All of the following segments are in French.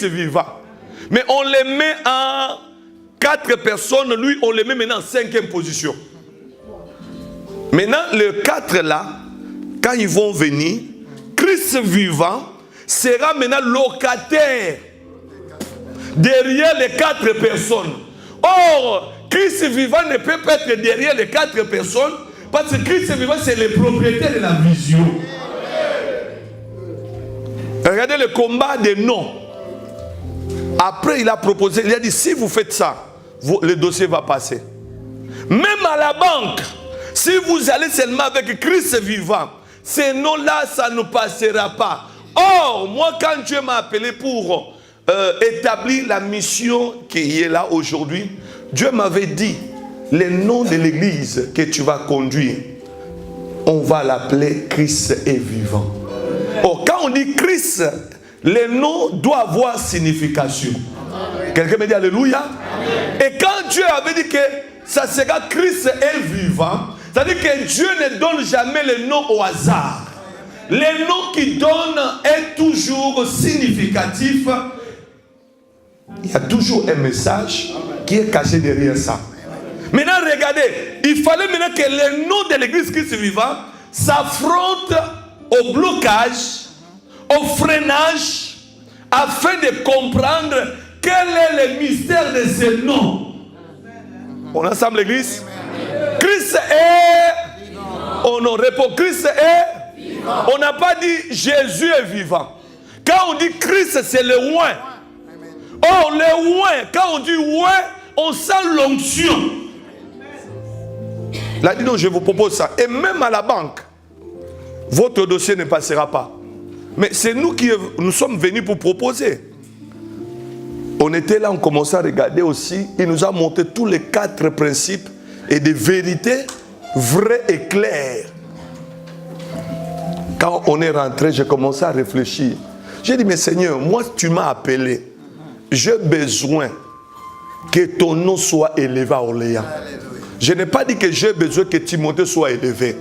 Christ vivant. Mais on les met en 4 personnes, lui, on les met maintenant en 5e position. Maintenant, les 4 là, quand ils vont venir, Christ vivant sera maintenant locataire derrière les 4 personnes. Or, Christ vivant ne peut pas être derrière les 4 personnes parce que Christ vivant, c'est le propriétaire de la vision. Regardez le combat des noms. Après, il a proposé, il a dit, si vous faites ça, le dossier va passer. Même à la banque, si vous allez seulement avec Christ vivant, ces noms-là, ça ne passera pas. Or, moi, quand Dieu m'a appelé pour établir la mission qui est là aujourd'hui, Dieu m'avait dit, le nom de l'église que tu vas conduire, on va l'appeler Christ est vivant. Or, quand on dit Christ, le nom doit avoir signification. Quelqu'un me dit Alléluia. Et quand Dieu avait dit que ça sera Christ est vivant, c'est-à-dire que Dieu ne donne jamais le nom au hasard. Le nom qu'il donne est toujours significatif. Il y a toujours un message qui est caché derrière ça. Maintenant, regardez, il fallait maintenant que le nom de l'église Christ vivant s'affronte au blocage, au freinage, afin de comprendre quel est le mystère de ce nom. On est ensemble l'église? Christ est... On répond, Christ est... On n'a pas dit Jésus est vivant. Quand on dit Christ, c'est le oint. Or, le oint, quand on dit oint, on sent l'onction. Là, dis donc, je vous propose ça. Et même à la banque, votre dossier ne passera pas. Mais c'est nous qui nous sommes venus pour proposer. On était là, on commençait à regarder aussi. Il nous a montré tous les 4 principes et des vérités vraies et claires. Quand on est rentré, j'ai commencé à réfléchir. J'ai dit, mais Seigneur, moi tu m'as appelé. J'ai besoin que ton nom soit élevé à Orléans. Je n'ai pas dit que j'ai besoin que Timothée soit élevé.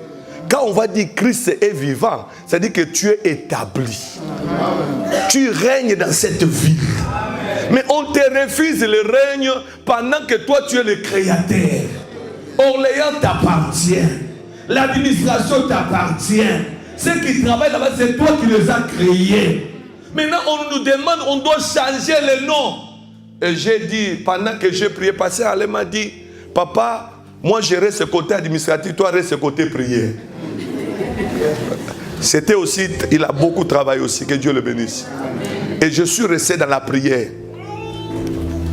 Quand on va dire Christ est vivant, ça dit que tu es établi. Tu règnes dans cette ville. Mais on te refuse le règne pendant que toi tu es le créateur. Orléans t'appartient. L'administration t'appartient. Ceux qui travaillent là-bas, c'est toi qui les as créés. Maintenant, on nous demande, on doit changer le nom. Et j'ai dit, pendant que j'ai prié, pasteur Alain m'a dit, papa, moi je reste ce côté administratif, toi reste ce côté prière. C'était aussi, il a beaucoup travaillé aussi, que Dieu le bénisse. Et je suis resté dans la prière.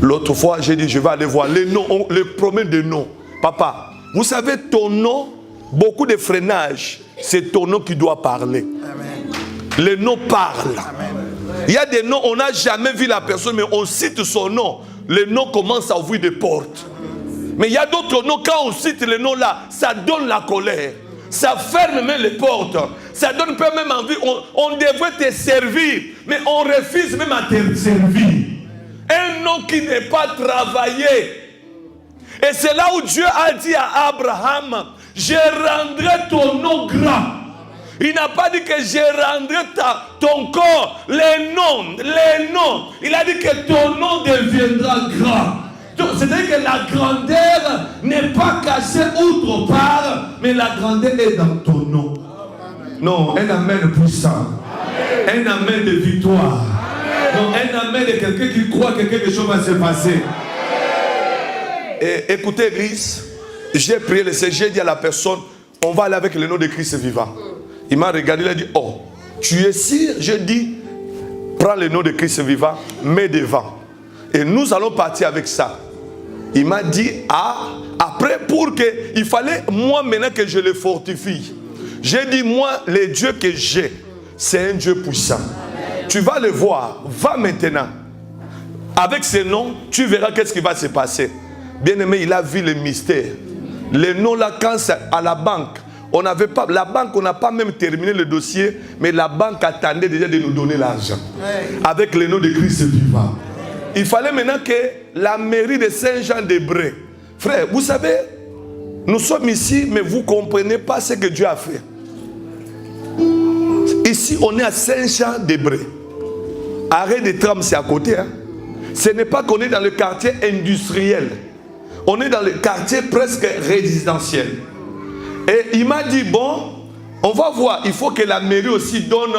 L'autre fois, j'ai dit, je vais aller voir les noms, les promesses de noms. Papa, vous savez, ton nom, beaucoup de freinage, c'est ton nom qui doit parler. Amen. Le nom parle. Amen. Il y a des noms, on n'a jamais vu la personne, mais on cite son nom. Le nom commence à ouvrir des portes. Mais il y a d'autres noms, quand on cite le nom là, ça donne la colère. Ça ferme même les portes. Ça donne pas même envie. On devrait te servir, mais on refuse même à te servir. Un nom qui n'est pas travaillé. Et c'est là où Dieu a dit à Abraham, je rendrai ton nom grand. Il n'a pas dit que je rendrai ton corps, les noms. Il a dit que ton nom deviendra grand. C'est-à-dire que la grandeur n'est pas cachée autre part, mais la grandeur est dans ton nom. Non, un amen puissant. Un amen de victoire. Non, un amen de quelqu'un qui croit que quelque chose va se passer. Et écoutez, Église, j'ai prié le Seigneur, j'ai dit à la personne, on va aller avec le nom de Christ vivant. Il m'a regardé, il a dit, oh, tu es sûr? J'ai dit, prends le nom de Christ vivant, mets devant. Et nous allons partir avec ça. Il m'a dit, ah, après, pour que, il fallait, moi, maintenant que je le fortifie. J'ai dit, moi, le Dieu que j'ai, c'est un Dieu puissant. Tu vas le voir, va maintenant. Avec ce nom, tu verras qu'est-ce qui va se passer. Bien aimé, il a vu le mystère. Les noms là, quand c'est à la banque, on n'avait pas, la banque, on n'a pas même terminé le dossier, mais la banque attendait déjà de nous donner l'argent. Avec le nom de Christ vivant. Il fallait maintenant que la mairie de Saint-Jean-de-Bray. Frère, vous savez, nous sommes ici, mais vous ne comprenez pas ce que Dieu a fait. Ici, on est à Saint-Jean-de-Bray. Arrêt des trams, c'est à côté. Hein. Ce n'est pas qu'on est dans le quartier industriel. On est dans le quartier presque résidentiel. Et il m'a dit, bon, on va voir, il faut que la mairie aussi donne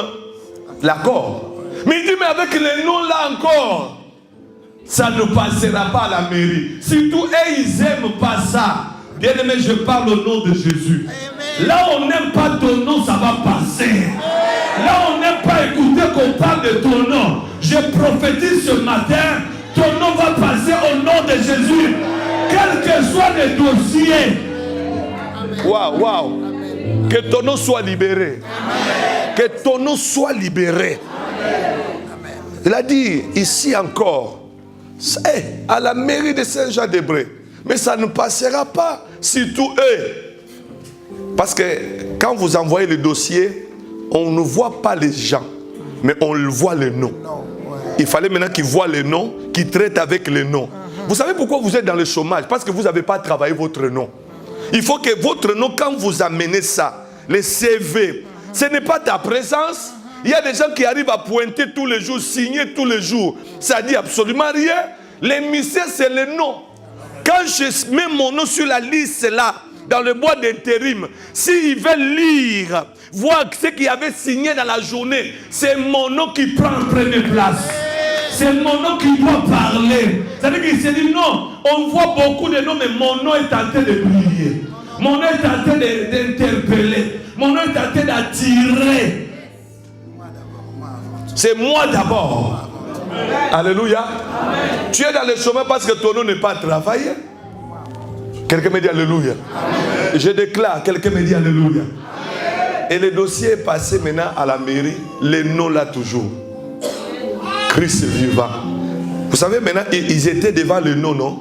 l'accord. Mais il dit, mais avec les noms là encore, ça ne passera pas à la mairie. Surtout, eux, ils n'aiment pas ça. Bien aimé, je parle au nom de Jésus. Là, on n'aime pas ton nom, ça va passer. Là, on n'aime pas écouter qu'on parle de ton nom. Je prophétise ce matin, ton nom va passer au nom de Jésus. Quels que soient les dossiers. Waouh, waouh. Que ton nom soit libéré. Amen. Que ton nom soit libéré. Amen. Il a dit, ici encore, à la mairie de Saint-Jean-de-Bray. Mais ça ne passera pas, surtout eux. Parce que quand vous envoyez le dossier, on ne voit pas les gens, mais on voit les noms. Il fallait maintenant qu'ils voient les noms, qu'ils traitent avec les noms. Vous savez pourquoi vous êtes dans le chômage? Parce que vous n'avez pas travaillé votre nom. Il faut que votre nom, quand vous amenez ça, les CV, ce n'est pas ta présence. Il y a des gens qui arrivent à pointer tous les jours, signer tous les jours. Ça dit absolument rien. L'émissaire, c'est le nom. Quand je mets mon nom sur la liste là, dans le bois d'intérim, s'ils veulent lire, voir ce qu'ils avaient signé dans la journée, c'est mon nom qui prend en première place. C'est mon nom qui doit parler. C'est-à-dire qu'il s'est dit non, on voit beaucoup de noms, mais mon nom est en train de briller. Mon nom est en train d'interpeller. Mon nom est en train d'attirer. C'est moi d'abord. Alléluia. Amen. Tu es dans le chemin parce que ton nom n'est pas travaillé. Quelqu'un me dit Alléluia. Amen. Je déclare, quelqu'un me dit Alléluia. Amen. Et le dossier est passé maintenant à la mairie. Les noms là toujours. Christ vivant. Vous savez maintenant, ils étaient devant le nom, non?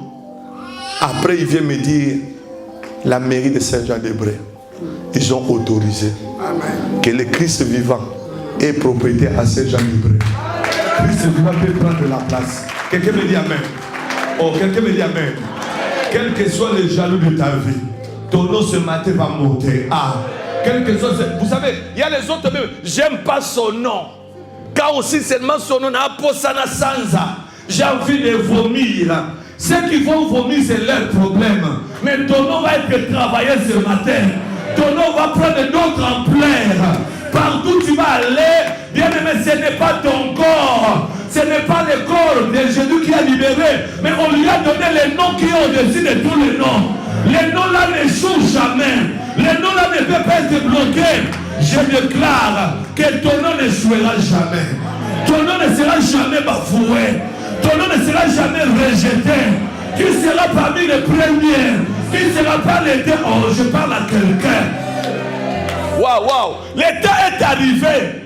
Après, il vient me dire, la mairie de Saint-Jean-de-Bray, ils ont autorisé Amen. Que le Christ vivant est propriétaire à Saint-Jean-de-Bray. Christ vivant peut prendre la place. Quelqu'un me dit Amen. Oh, quelqu'un me dit Amen. Quels que soient les jaloux de ta vie, ton nom ce matin va monter. Ah, quel que soit. Vous savez, il y a les autres même. J'aime pas son nom. Quand aussi seulement son nom n'a pas ça sansa. J'ai envie de vomir. Ceux qui vont vomir, c'est leur problème. Mais ton nom va être travaillé ce matin. Ton nom va prendre d'autres ampleur. Partout tu vas aller, bien aimé, ce n'est pas ton corps. Ce n'est pas le corps de Jésus qui a libéré. Mais on lui a donné les noms qui est au-dessus de tous les noms. Les noms là ne changent jamais. Les noms là ne peuvent pas être bloqués. Je déclare que ton nom ne jouera jamais. Ton nom ne sera jamais bafoué. Ton nom ne sera jamais rejeté. Tu seras parmi les premiers. Tu ne seras pas les deux. Oh, je parle à quelqu'un. Waouh, waouh. L'état est arrivé.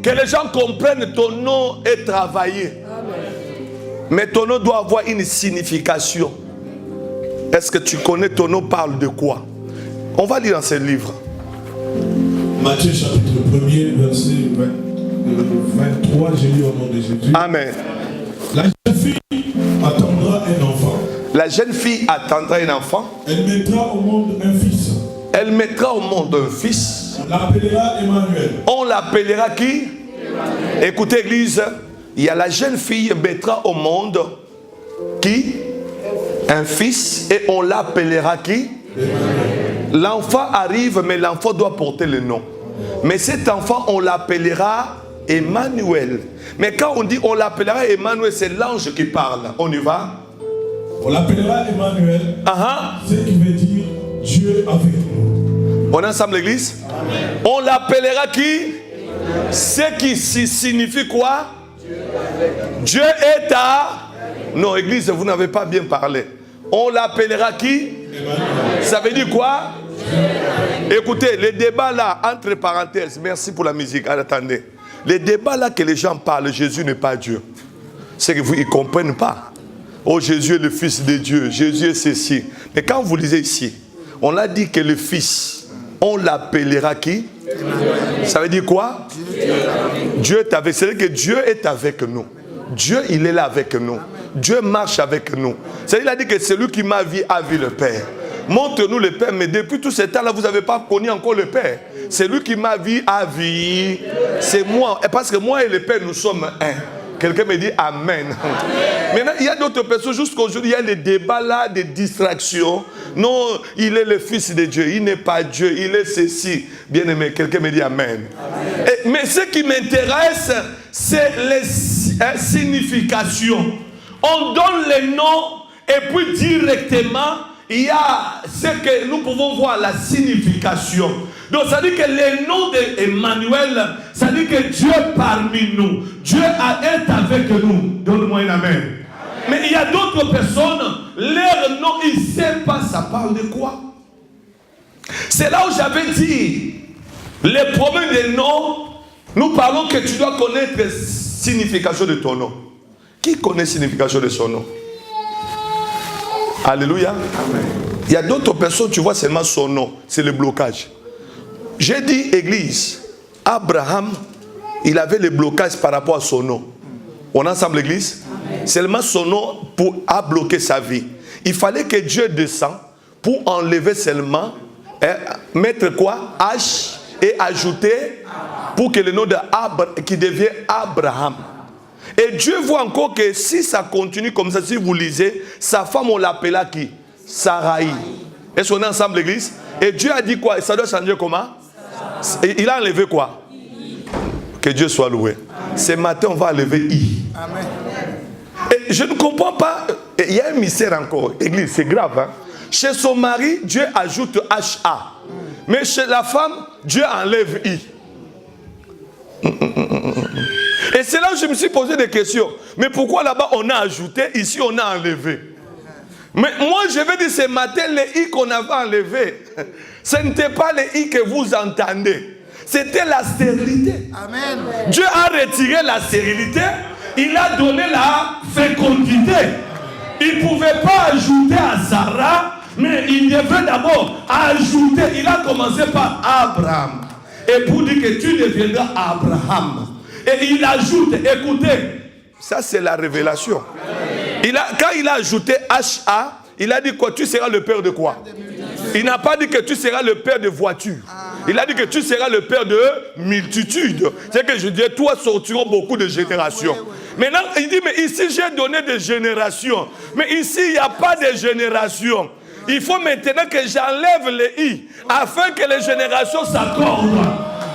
Que les gens comprennent ton nom est travaillé. Mais ton nom doit avoir une signification. Est-ce que tu connais ton nom parle de quoi? On va lire dans ce livre. Matthieu chapitre 1er, verset 23, j'ai lu au nom de Jésus. Amen. La jeune fille attendra un enfant. La jeune fille attendra un enfant. Elle mettra au monde un fils. Elle mettra au monde un fils. On l'appellera Emmanuel. On l'appellera qui? Emmanuel. Écoutez, église, il y a la jeune fille mettra au monde qui? Un fils, et on l'appellera qui? L'enfant arrive, mais l'enfant doit porter le nom. Mais cet enfant, on l'appellera Emmanuel. Mais quand on dit on l'appellera Emmanuel, c'est l'ange qui parle. On y va? On l'appellera Emmanuel. Ce qui veut dire Dieu avec nous. On est ensemble, l'église? Amen. On l'appellera qui? Ce qui signifie quoi? Dieu est à... Non, église, vous n'avez pas bien parlé. On l'appellera qui? Emmanuel. Ça veut dire quoi? Écoutez, les débats là, entre parenthèses, merci pour la musique, attendez. Les débats là que les gens parlent, Jésus n'est pas Dieu. C'est que vous ne comprennent pas. Oh, Jésus est le Fils de Dieu, Jésus est ceci. Mais quand vous lisez ici, on a dit que le Fils, on l'appellera qui? Emmanuel. Ça veut dire quoi? Dieu est avec nous. C'est-à-dire que Dieu est avec nous. Dieu, il est là avec nous. Dieu marche avec nous. C'est-à-dire, il a dit que celui qui m'a vu a vu le Père. Montre-nous le Père, mais depuis tout ce temps-là, vous n'avez pas connu encore le Père. Celui qui m'a vu a vu. C'est moi. Et parce que moi et le Père, nous sommes un. Quelqu'un me dit Amen. Maintenant, il y a d'autres personnes, jusqu'aujourd'hui, il y a des débats là, des distractions. Non, il est le Fils de Dieu, il n'est pas Dieu, il est ceci. Bien aimé, quelqu'un me dit Amen. Mais ce qui m'intéresse, c'est les significations. On donne les noms et puis directement, il y a ce que nous pouvons voir, la signification. Donc ça dit que le nom d'Emmanuel, ça dit que Dieu est parmi nous. Dieu est avec nous. Donne-moi un amen. Mais il y a d'autres personnes, leur nom, ils ne savent pas ça parle de quoi. C'est là où j'avais dit, le problème des noms, nous parlons que tu dois connaître la signification de ton nom. Qui connaît la signification de son nom? Alléluia. Amen. Il y a d'autres personnes, tu vois seulement son nom, c'est le blocage. J'ai dit, Église, Abraham, il avait le blocage par rapport à son nom. On est ensemble, l'Église? Seulement son nom a bloqué sa vie. Il fallait que Dieu descende pour enlever seulement, mettre quoi? H et ajouter pour que le nom de qui devient Abraham. Et Dieu voit encore que si ça continue comme ça, si vous lisez, sa femme on l'appela qui? Sarai. Est-ce qu'on est ensemble, l'Église? Et Dieu a dit quoi? Ça doit changer comment? Il a enlevé quoi? Que Dieu soit loué. Ce matin, on va enlever I. Amen. Et je ne comprends pas. Il y a un mystère encore. Église, c'est grave. Hein? Chez son mari, Dieu ajoute HA. Mais chez la femme, Dieu enlève I. Et c'est là où je me suis posé des questions. Mais pourquoi là-bas on a ajouté, ici on a enlevé? Mais moi je vais dire ce matin, les I qu'on avait enlevé, ce n'était pas les I que vous entendez. C'était la stérilité. Amen. Dieu a retiré la stérilité, il a donné la fécondité. Il ne pouvait pas ajouter à Sarah, mais il devait d'abord ajouter. Il a commencé par Abraham. Et pour dire que tu deviendras Abraham. Et il ajoute, écoutez, ça c'est la révélation. Quand il a ajouté HA, il a dit quoi? Tu seras le père de quoi? Il n'a pas dit que tu seras le père de voitures. Il a dit que tu seras le père de multitudes. C'est que je dis, toi sortiront beaucoup de générations. Maintenant, il dit, mais ici j'ai donné des générations. Mais ici, il n'y a pas de générations. Il faut maintenant que j'enlève les I, afin que les générations s'accordent.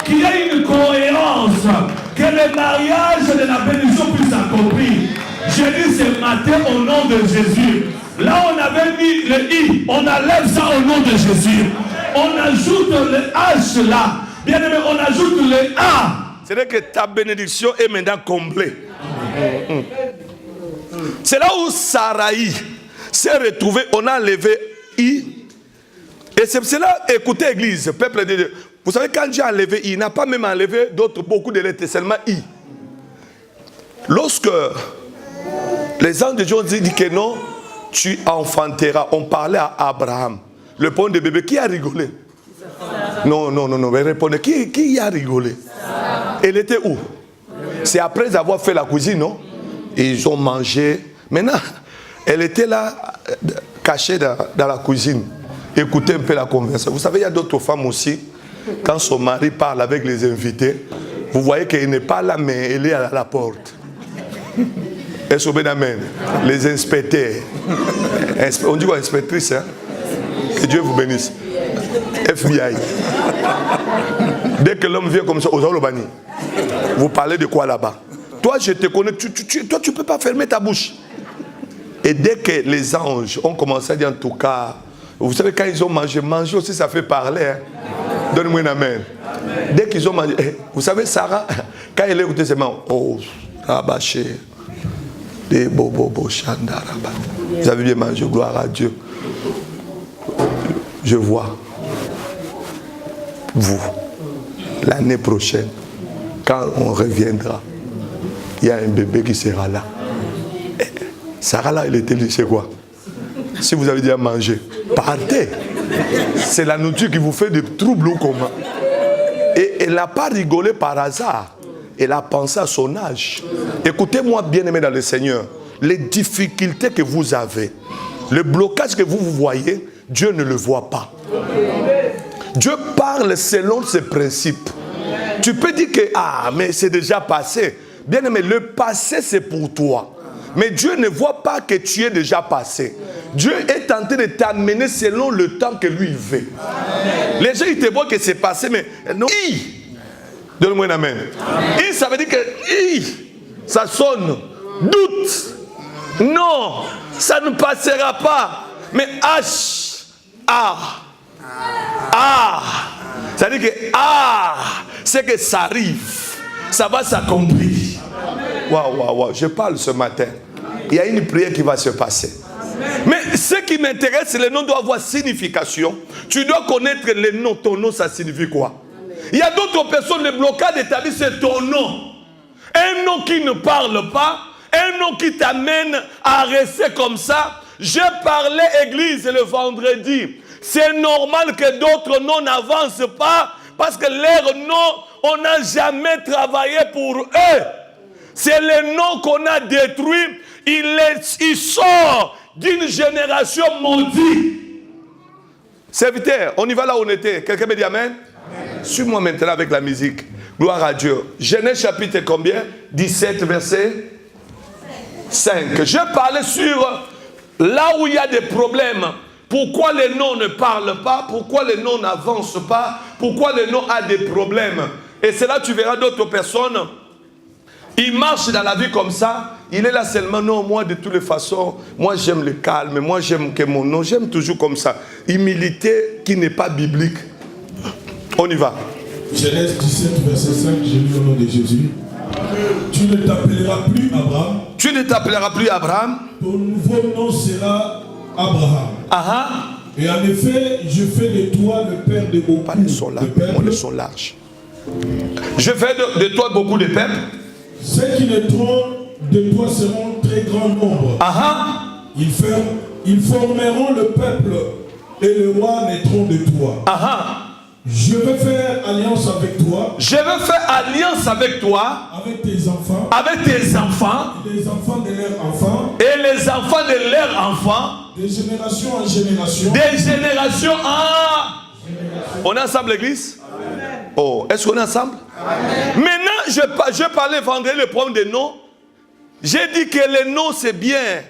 Qu'il y ait une cohérence, que le mariage de la bénédiction puisse s'accomplir. Je dis ce matin au nom de Jésus. Là on avait mis le I, on enlève ça au nom de Jésus. On ajoute le H là. Bien aimé, on ajoute le A. C'est-à-dire que ta bénédiction est maintenant comblée. C'est là où Sarai s'est retrouvée, on a enlevé I. Et c'est cela, écoutez Église, peuple de Dieu. Vous savez, quand Dieu a enlevé I, il n'a pas même enlevé beaucoup de lettres, seulement I. Lorsque les anges de Dieu ont dit que non, tu enfanteras, on parlait à Abraham, le point de bébé, qui a rigolé? Non, mais répondez, qui a rigolé? Elle était où? C'est après avoir fait la cuisine, non? Et ils ont mangé. Maintenant, elle était là, cachée dans la cuisine. Écoutez un peu la conversation. Vous savez, il y a d'autres femmes aussi. Quand son mari parle avec les invités, vous voyez qu'elle n'est pas là, mais elle est à la porte. Est-ce que amen? Les inspecteurs. On dit quoi, inspectrice, hein? Que Dieu vous bénisse. FBI. Dès que l'homme vient comme ça, aux Olobani, vous parlez de quoi là-bas? Toi, je te connais, toi, tu ne peux pas fermer ta bouche. Et dès que les anges ont commencé à dire en tout cas, vous savez, quand ils ont mangé aussi, ça fait parler. Hein? Donne-moi un amen. Amen. Dès qu'ils ont mangé, vous savez, Sarah, quand elle écoutait ses mains, oh, rabaché, des bobo, chanda, rabat. Vous avez bien mangé, gloire à Dieu. Je vois, vous, l'année prochaine, quand on reviendra, il y a un bébé qui sera là. Sarah, là, elle était là, c'est quoi? Si vous avez déjà mangé, partez. C'est la nourriture qui vous fait des troubles ou comment. Et elle n'a pas rigolé par hasard. Elle a pensé à son âge. Écoutez-moi, bien-aimés dans le Seigneur. Les difficultés que vous avez, le blocage que vous voyez, Dieu ne le voit pas. Dieu parle selon ses principes. Tu peux dire que, mais c'est déjà passé. Bien aimé, le passé c'est pour toi. Mais Dieu ne voit pas que tu es déjà passé. Dieu est en train de t'amener selon le temps que lui il veut. Amen. Les gens ils te voient que c'est passé, mais non. Donne-moi un amen. Amen. Ça veut dire que ça sonne. Doute. Non, ça ne passera pas. Mais H, A, A. Ça veut dire que c'est que ça arrive. Ça va s'accomplir. Waouh. Je parle ce matin. Il y a une prière qui va se passer. Mais ce qui m'intéresse, c'est le nom doit avoir signification. Tu dois connaître le nom. Ton nom, ça signifie quoi? Il y a d'autres personnes, le blocage de ta vie, c'est ton nom. Un nom qui ne parle pas, un nom qui t'amène à rester comme ça. Je parlais église le vendredi. C'est normal que d'autres noms n'avancent pas parce que leurs noms, on n'a jamais travaillé pour eux. C'est le nom qu'on a détruit. Il sort d'une génération maudite. Serviteur, on y va là où on était. Quelqu'un me dit amen? Suis-moi maintenant avec la musique. Gloire à Dieu. Genèse chapitre combien? 17 verset 5. Je parlais sur là où il y a des problèmes. Pourquoi les noms ne parlent pas? Pourquoi les noms n'avancent pas? Pourquoi les noms ont des problèmes? Et c'est là que tu verras d'autres personnes. Ils marchent dans la vie comme ça. Il est là seulement, non, moi de toutes les façons, moi j'aime le calme, moi j'aime que mon nom, j'aime toujours comme ça. Humilité qui n'est pas biblique. On y va. Genèse 17, verset 5, j'ai lu au nom de Jésus. Tu ne t'appelleras plus Abraham. Tu ne t'appelleras plus Abraham. Ton nouveau nom sera Abraham. Et en effet, je fais de toi le père de beaucoup de peuples. Le son large. Je fais de toi beaucoup de peuples. Ceux qui naîtront de toi seront très grand nombre. Ils formeront le peuple et le roi naîtront de toi. Je vais faire alliance avec toi. Je vais faire alliance avec toi. Avec tes enfants. Avec tes enfants. Et les enfants de leurs enfants. Et les enfants de leurs enfants. De génération en génération. De génération en génération. On est ensemble l'église? Oh, est-ce qu'on est ensemble? Amen. Maintenant, je parlais vendredi le problème des noms. J'ai dit que les noms c'est bien.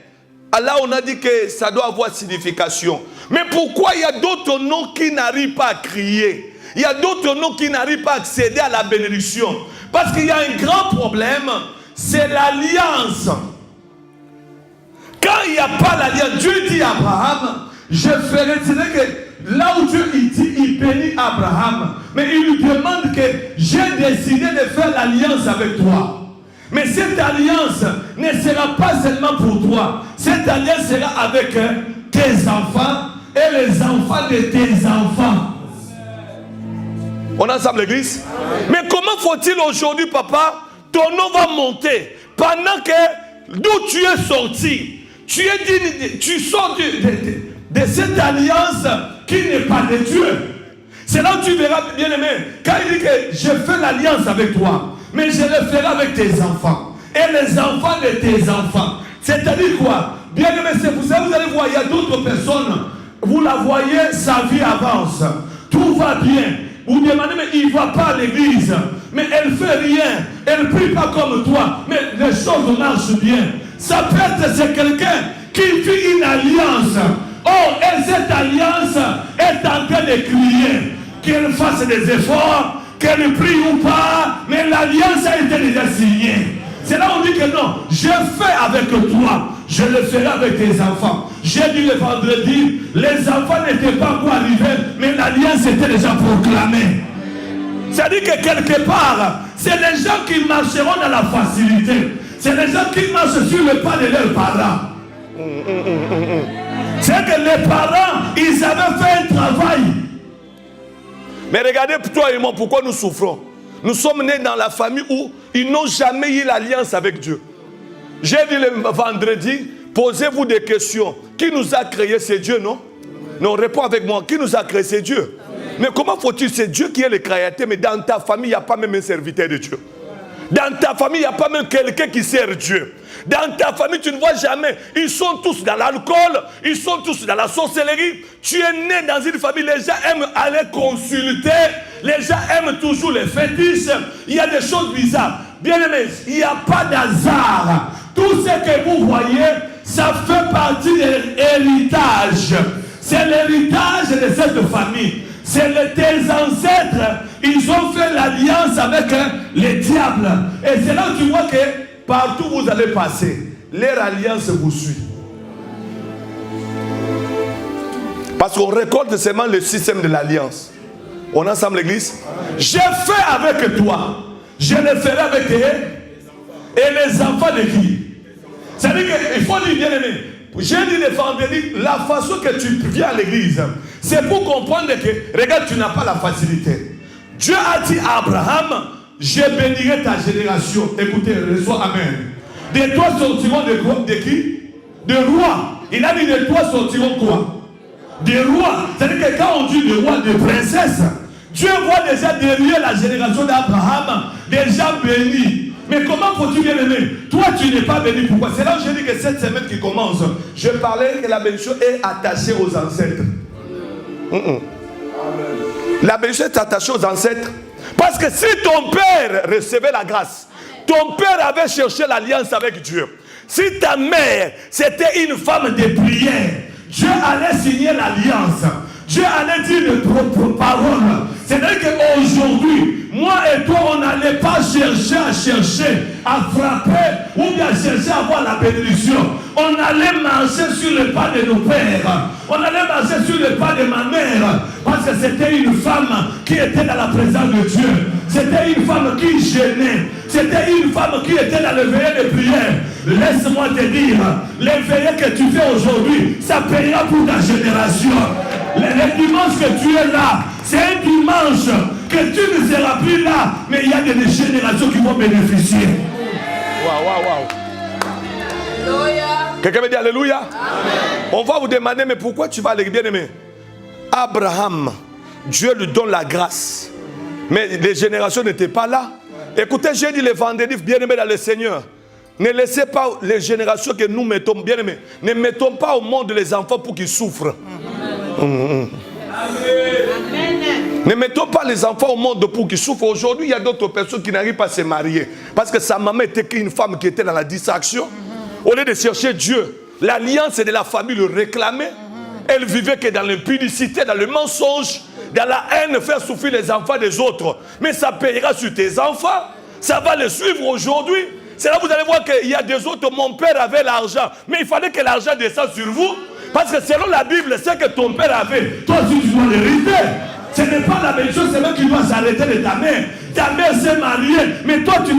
Là, on a dit que ça doit avoir signification. Mais pourquoi il y a d'autres noms qui n'arrivent pas à crier? Il y a d'autres noms qui n'arrivent pas à accéder à la bénédiction. Parce qu'il y a un grand problème, c'est l'alliance. Quand il n'y a pas l'alliance, Dieu dit à Abraham, je ferai, c'est-à-dire que là où Dieu il dit, il bénit Abraham, mais il lui demande que j'ai décidé de faire l'alliance avec toi. Mais cette alliance ne sera pas seulement pour toi. Cette alliance sera avec tes enfants et les enfants de tes enfants. On est ensemble l'église? Mais comment faut-il aujourd'hui, papa, ton nom va monter pendant que d'où tu es sorti, tu sors de cette alliance qui n'est pas de Dieu. C'est là où tu verras, bien aimé, quand il dit que je fais l'alliance avec toi, mais je le ferai avec tes enfants et les enfants de tes enfants. C'est-à-dire quoi? Bien aimé, c'est pour ça que vous allez voir, il y a d'autres personnes, vous la voyez, sa vie avance, tout va bien. Vous demandez, mais il ne va pas à l'église, mais elle ne fait rien, elle ne prie pas comme toi, mais les choses marchent bien. Ça peut être c'est quelqu'un qui vit une alliance. Oh, et cette alliance est en train de crier qu'elle fasse des efforts, qu'elle prie ou pas, mais l'alliance a été déjà signée. C'est là où on dit que non, je fais avec toi, je le ferai avec tes enfants. J'ai dit le vendredi, les enfants n'étaient pas encore arrivés, mais l'alliance était déjà proclamée. C'est-à-dire que quelque part, c'est les gens qui marcheront dans la facilité. C'est les gens qui marchent sur le pas de leurs parents. C'est que les parents, ils avaient fait un travail. Mais regardez toi et moi, pourquoi nous souffrons. Nous sommes nés dans la famille où ils n'ont jamais eu l'alliance avec Dieu. J'ai dit le vendredi, posez-vous des questions. Qui nous a créé? C'est Dieu, non? Non, réponds avec moi. Qui nous a créé? C'est Dieu. Mais comment faut-il? C'est Dieu qui est le créateur, mais dans ta famille, il n'y a pas même un serviteur de Dieu. Dans ta famille, il n'y a pas même quelqu'un qui sert Dieu. Dans ta famille, tu ne vois jamais. Ils sont tous dans l'alcool, ils sont tous dans la sorcellerie. Tu es né dans une famille, les gens aiment aller consulter, les gens aiment toujours les fétiches. Il y a des choses bizarres. Bien-aimés, il n'y a pas d'hasard. Tout ce que vous voyez, ça fait partie de l'héritage. C'est l'héritage de cette famille. C'est tes ancêtres. Ils ont fait l'alliance avec les diables. Et c'est là où tu vois que partout où vous allez passer, leur alliance vous suit. Parce qu'on récolte seulement le système de l'alliance. On est ensemble l'église. J'ai fait avec toi. Je le ferai avec eux. Et les enfants de qui? C'est-à-dire qu'il faut dire bien aimé. J'ai dit le vendredi, la façon que tu viens à l'église, c'est pour comprendre que, regarde, tu n'as pas la facilité. Dieu a dit à Abraham, je bénirai ta génération. Écoutez, reçois amen. De toi sortiront de qui? De rois. Il a dit de toi sortiront quoi? Des rois. C'est-à-dire que quand on dit des rois, des princesses, Dieu voit déjà derrière la génération d'Abraham des gens bénis. Mais comment faut-tu bien aimer? Toi, tu n'es pas béni. Pourquoi? C'est là où je dis que cette semaine qui commence, je parlais que la bénédiction est attachée aux ancêtres. La bénédiction est attachée aux ancêtres. Parce que si ton père recevait la grâce, ton père avait cherché l'alliance avec Dieu. Si ta mère, c'était une femme de prière, Dieu allait signer l'alliance. Dieu allait dire de propres paroles. C'est-à-dire qu'aujourd'hui, moi et toi, on n'allait pas chercher à frapper ou bien chercher à avoir la bénédiction. On allait marcher sur le pas de nos pères. On allait marcher sur le pas de ma mère. Parce que c'était une femme qui était dans la présence de Dieu. C'était une femme qui gênait. C'était une femme qui était dans le veillée de prière. Laisse-moi te dire, les veillées que tu fais aujourd'hui, ça payera pour ta génération. Le dimanche que tu es là, c'est un dimanche que tu ne seras plus là, mais il y a des générations qui vont bénéficier. Waouh. Quelqu'un me dit alléluia. Amen. On va vous demander, mais pourquoi tu vas aller, bien aimé? Abraham, Dieu lui donne la grâce, mais les générations n'étaient pas là. Écoutez, j'ai dit le vendredi, bien aimé dans le Seigneur, ne laissez pas les générations que nous mettons, bien aimé, ne mettons pas au monde les enfants pour qu'ils souffrent. Amen. Ne mettons pas les enfants au monde pour qu'ils souffrent. Aujourd'hui, il y a d'autres personnes qui n'arrivent pas à se marier parce que sa maman était qu'une femme qui était dans la distraction. Au lieu de chercher Dieu, l'alliance de la famille le réclamait. Elle vivait que dans l'impudicité, dans le mensonge, dans la haine, faire souffrir les enfants des autres. Mais ça payera sur tes enfants. Ça va les suivre aujourd'hui. C'est là que vous allez voir qu'il y a des autres. Mon père avait l'argent, mais il fallait que l'argent descende sur vous. Parce que selon la Bible, c'est que ton père avait, toi aussi tu dois l'hériter. Ce n'est pas la même chose, c'est même qui doit s'arrêter de ta mère. Ta mère s'est mariée, mais toi tu...